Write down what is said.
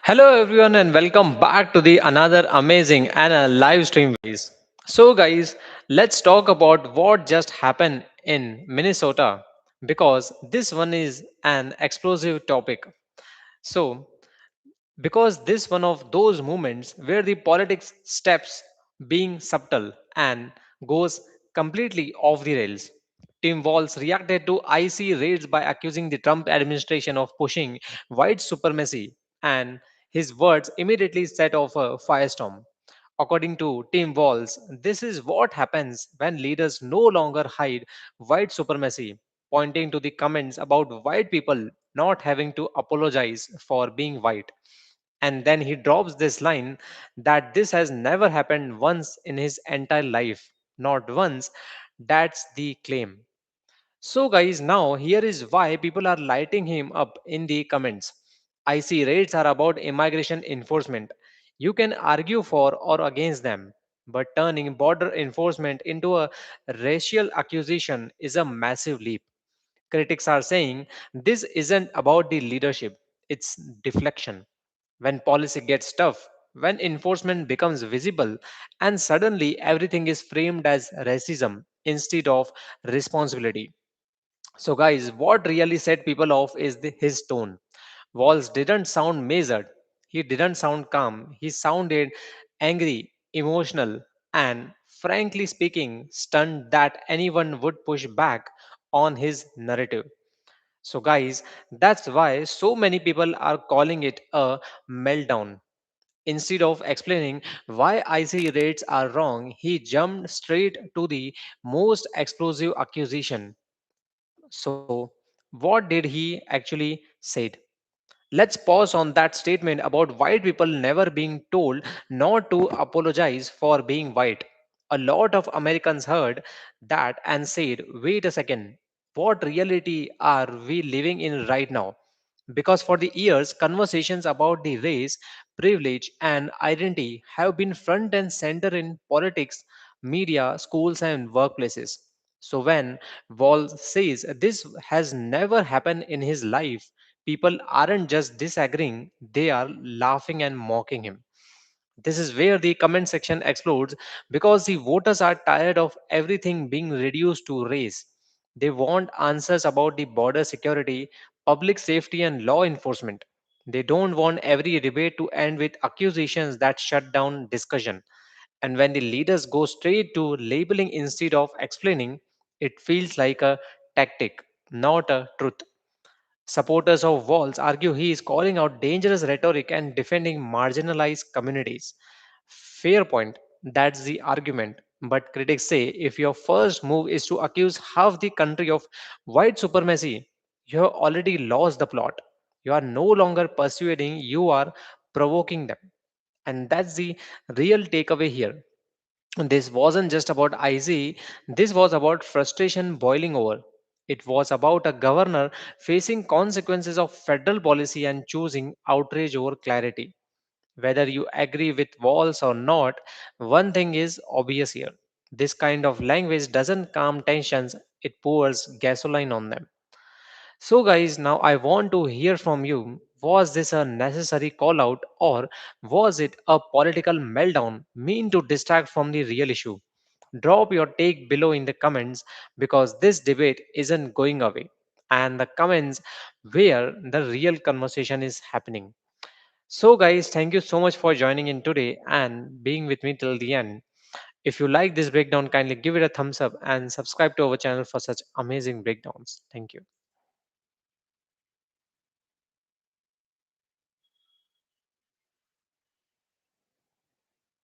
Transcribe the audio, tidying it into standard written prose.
Hello everyone and welcome back to the another amazing and a live stream guys. So guys, let's talk about what just happened in Minnesota because this one is an explosive topic. So because this one of those moments where the politics steps being subtle and goes completely off the rails. Tim Walz reacted to IC raids by accusing the Trump administration of pushing white supremacy, and his words immediately set off a firestorm. According to Tim Walz, this is what happens when leaders no longer hide white supremacy, pointing to the comments about white people not having to apologize for being white. And then he drops this line that this has never happened once in his entire life. Not once. That's the claim. So, guys, now here is why people are lighting him up in the comments. IC raids are about immigration enforcement. You can argue for or against them, but turning border enforcement into a racial accusation is a massive leap. Critics are saying this isn't about the leadership, it's deflection. When policy gets tough, when enforcement becomes visible, and suddenly everything is framed as racism instead of responsibility. So, guys, what really set people off is his tone. Walls didn't sound measured, he didn't sound calm, he sounded angry, emotional, and frankly speaking, stunned that anyone would push back on his narrative. So, guys, that's why so many people are calling it a meltdown. Instead of explaining why IC rates are wrong, he jumped straight to the most explosive accusation. So, what did he actually said? Let's pause on that statement about white people never being told not to apologize for being white. A lot of Americans heard that and said, wait a second, what reality are we living in right now? Because for the years, conversations about the race, privilege, and identity have been front and center in politics, media, schools, and workplaces. So when Wall says this has never happened in his life, people aren't just disagreeing, they are laughing and mocking him. This is where the comment section explodes because the voters are tired of everything being reduced to race. They want answers about the border security, public safety, and law enforcement. They don't want every debate to end with accusations that shut down discussion. And when the leaders go straight to labeling instead of explaining, it feels like a tactic, not a truth. Supporters of Walls argue he is calling out dangerous rhetoric and defending marginalized communities. Fair point, that's the argument. But critics say if your first move is to accuse half the country of white supremacy, you have already lost the plot. You are no longer persuading, you are provoking them. And that's the real takeaway here. This wasn't just about IZ, this was about frustration boiling over. It was about a governor facing consequences of federal policy and choosing outrage over clarity. Whether you agree with Walls or not, one thing is obvious here. This kind of language doesn't calm tensions, it pours gasoline on them. So, guys, now I want to hear from you. Was this a necessary call out or was it a political meltdown mean to distract from the real issue? Drop your take below in the comments because this debate isn't going away and the comments where the real conversation is happening. So, guys, thank you so much for joining in today and being with me till the end. If you like this breakdown, kindly give it a thumbs up and subscribe to our channel for such amazing breakdowns. Thank you.